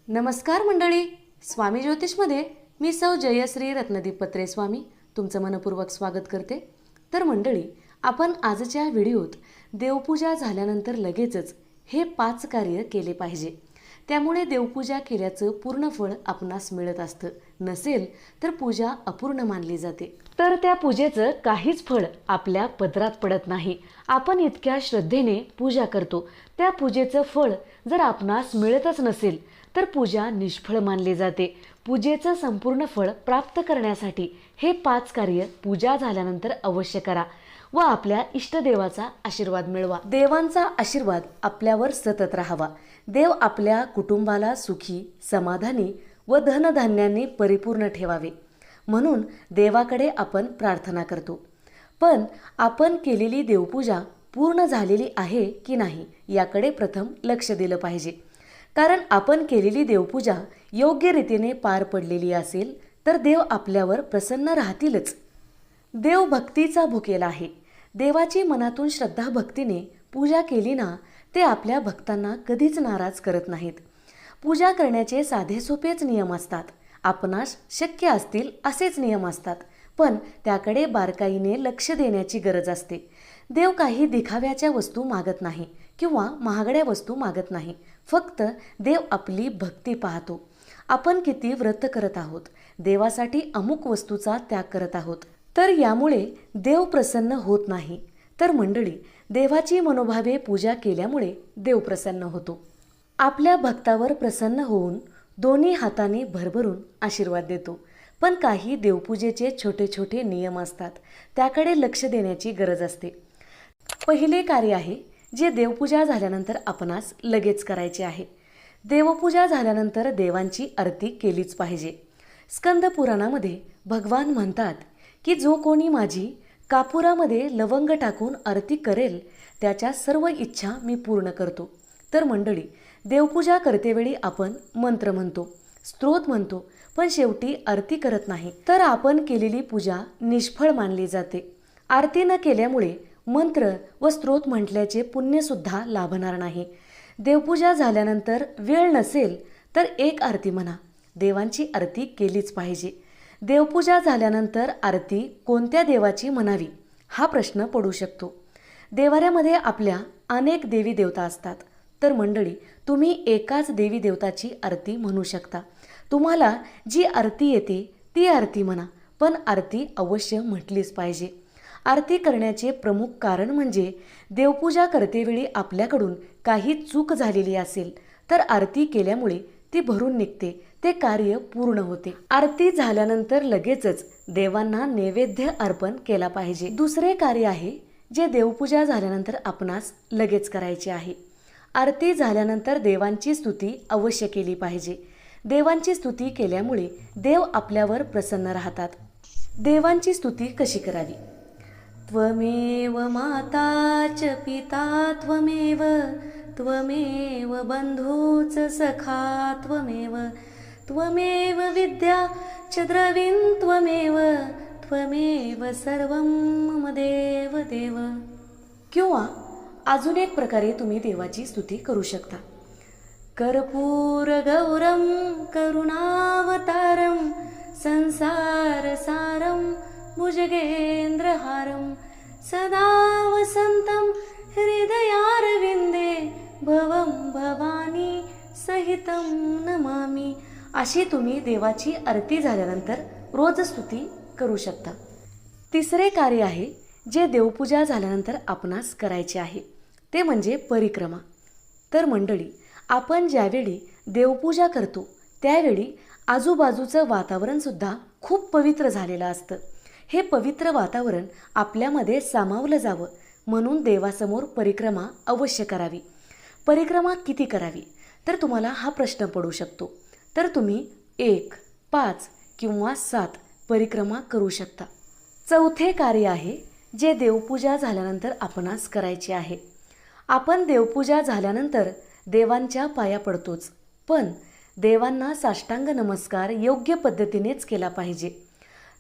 नमस्कार मंडळी, स्वामी ज्योतिषमध्ये मी सौ जयश्री रत्नदीप पत्रे स्वामी तुमचं मनपूर्वक स्वागत करते. तर मंडळी, आपण आजच्या व्हिडिओत देवपूजा झाल्यानंतर लगेचच हे 5 कार्य केले पाहिजे. त्यामुळे देवपूजा केल्याचं पूर्ण फळ आपणास मिळत असतं. नसेल तर पूजा अपूर्ण मानली जाते. तर त्या पूजेचं काहीच फळ आपल्या पदरात पडत नाही. आपण इतक्या श्रद्धेने पूजा करतो, त्या पूजेचं फळ जर आपणास मिळतच नसेल तर पूजा निष्फळ मानली जाते. पूजेचं संपूर्ण फळ प्राप्त करण्यासाठी हे 5 कार्य पूजा झाल्यानंतर अवश्य करा व आपल्या इष्टदेवाचा आशीर्वाद मिळवा. देवांचा आशीर्वाद आपल्यावर सतत राहावा. देव आपल्या कुटुंबाला सुखी, समाधानी व धनधान्यांनी परिपूर्ण ठेवावे म्हणून देवाकडे आपण प्रार्थना करतो. पण आपण केलेली देवपूजा पूर्ण झालेली आहे की नाही याकडे प्रथम लक्ष दिलं पाहिजे. कारण आपण केलेली देवपूजा योग्य रीतीने पार पडलेली असेल तर देव आपल्यावर प्रसन्न राहतीलच. देव भक्तीचा भुकेला आहे. देवाची मनातून श्रद्धा भक्तीने पूजा केली ना, ते आपल्या भक्तांना कधीच नाराज करत नाहीत. पूजा करण्याचे साधे सोपेच नियम असतात. आपणास शक्य असतील असेच नियम असतात, पण त्याकडे बारकाईने लक्ष देण्याची गरज असते. देव काही दिखाव्याच्या वस्तू मागत नाही किंवा महागड्या वस्तू मागत नाही. फक्त देव आपली भक्ती पाहतो. आपण किती व्रत करत आहोत, देवासाठी अमुक वस्तूचा त्याग करत आहोत, तर यामुळे देव प्रसन्न होत नाही. तर मंडळी, देवाची मनोभावे पूजा केल्यामुळे देव प्रसन्न होतो. आपल्या भक्तावर प्रसन्न होऊन दोन्ही हाताने भरभरून आशीर्वाद देतो. पण काही देवपूजेचे छोटे छोटे नियम असतात, त्याकडे लक्ष देण्याची गरज असते. पहिले कार्य आहे जे देवपूजा झाल्यानंतर आपणास लगेच करायचे आहे. देवपूजा झाल्यानंतर देवांची आरती केलीच पाहिजे. स्कंद पुराणामध्ये भगवान म्हणतात की जो कोणी माझी कापुरामध्ये लवंग टाकून आरती करेल त्याच्या सर्व इच्छा मी पूर्ण करतो. तर मंडळी, देवपूजा करतेवेळी आपण मंत्र म्हणतो, स्तोत्र म्हणतो, पण शेवटी आरती करत नाही तर आपण केलेली पूजा निष्फळ मानली जाते. आरती न केल्यामुळे मंत्र व स्तोत्र म्हटल्याचे पुण्यसुद्धा लाभणार नाही. देवपूजा झाल्यानंतर वेळ नसेल तर एक आरती म्हणा. देवांची आरती केलीच पाहिजे. देवपूजा झाल्यानंतर आरती कोणत्या देवाची म्हणावी हा प्रश्न पडू शकतो. देवाऱ्यामध्ये आपल्या अनेक देवी देवता असतात. तर मंडळी, तुम्ही एकाच देवी देवताची आरती म्हणू शकता. तुम्हाला जी आरती येते ती आरती म्हणा, पण आरती अवश्य म्हटलीच पाहिजे. आरती करण्याचे प्रमुख कारण म्हणजे देवपूजा करतेवेळी आपल्याकडून काही चूक झालेली असेल तर आरती केल्यामुळे ती भरून निघते, ते कार्य पूर्ण होते. आरती झाल्यानंतर लगेचच देवांना नैवेद्य अर्पण केला पाहिजे. दुसरे कार्य आहे जे देवपूजा झाल्यानंतर आपणास लगेच करायचे आहे. आरती झाल्यानंतर देवांची स्तुती अवश्य केली पाहिजे. देवांची स्तुती केल्यामुळे देव आपल्यावर प्रसन्न राहतात. देवांची स्तुती कशी करावी? त्वमेव माता च पिता त्वमेव, त्वमेव बंधूच सखा त्वमेव, त्वमेव विद्या च द्रविण त्वमेव, त्वमेव सर्वं मम देव देव. किंवा अजून एक प्रकारे तुम्ही देवाची स्तुती करू शकता. कर्पूर गौरम करुणावतारम संसार सारम भुजगेंद्रहारम सदा वसंतम हृदयारविंदे भवं भवानी सहितं नमामि. अशी तुम्ही देवाची आरती झाल्यानंतर रोज स्तुती करू शकता. तिसरे कार्य आहे जे देवपूजा झाल्यानंतर आपणास करायचे आहे, ते म्हणजे परिक्रमा. तर मंडळी, आपण ज्यावेळी देवपूजा करतो त्यावेळी आजूबाजूचं वातावरणसुद्धा खूप पवित्र झालेलं असतं. हे पवित्र वातावरण आपल्यामध्ये सामावलं जावं म्हणून देवासमोर परिक्रमा अवश्य करावी. परिक्रमा किती करावी तर तुम्हाला हा प्रश्न पडू शकतो. तर तुम्ही 1, 5 किंवा 7 परिक्रमा करू शकता. चौथे कार्य आहे जे देवपूजा झाल्यानंतर आपणास करायचे आहे. आपण देवपूजा झाल्यानंतर देवांच्या पाया पडतोच, पण देवांना साष्टांग नमस्कार योग्य पद्धतीनेच केला पाहिजे,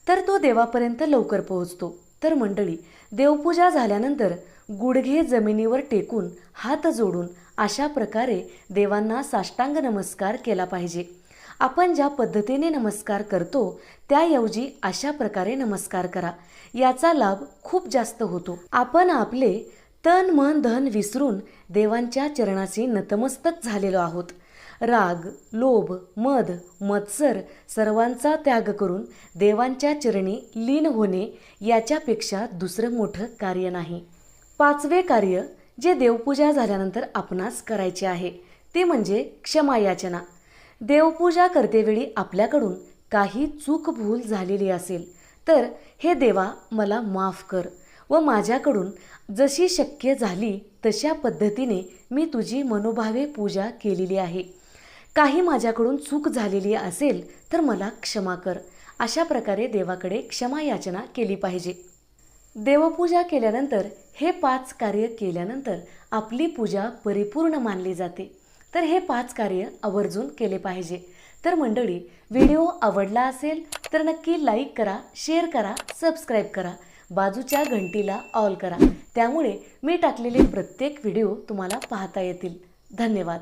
तर तो देवापर्यंत लवकर पोहोचतो. तर मंडळी, देवपूजा झाल्यानंतर गुडघे जमिनीवर टेकून हात जोडून अशा प्रकारे देवांना साष्टांग नमस्कार केला पाहिजे. आपण ज्या पद्धतीने नमस्कार करतो त्याऐवजी अशा प्रकारे नमस्कार करा. याचा लाभ खूप जास्त होतो. आपण आपले तन मन धन विसरून देवांच्या चरणाशी नतमस्तक झालेलो आहोत. राग, लोभ, मद, मत्सर सर्वांचा त्याग करून देवांच्या चरणी लीन होणे याच्यापेक्षा दुसरं मोठं कार्य नाही. 5वे कार्य जे देवपूजा झाल्यानंतर आपणास करायचे आहे ते म्हणजे क्षमायाचना. देवपूजा करतेवेळी आपल्याकडून काही चूक भूल झालेली असेल तर हे देवा मला माफ कर व माझ्याकडून जशी शक्य झाली तशा पद्धतीने मी तुझी मनोभावे पूजा केलेली आहे. काही माझ्याकडून चूक झालेली असेल तर मला क्षमा कर. अशा प्रकारे देवाकडे क्षमायाचना केली पाहिजे. देवपूजा केल्यानंतर हे 5 कार्य केल्यानंतर आपली पूजा परिपूर्ण मानली जाते. तर हे 5 कार्य आवर्जून केले पाहिजे. तर मंडळी, व्हिडिओ आवडला असेल तर नक्की लाईक करा, शेअर करा, सबस्क्राईब करा, बाजूच्या घंटीला ऑल करा. त्यामुळे मी टाकलेले प्रत्येक व्हिडिओ तुम्हाला पाहता येतील. धन्यवाद.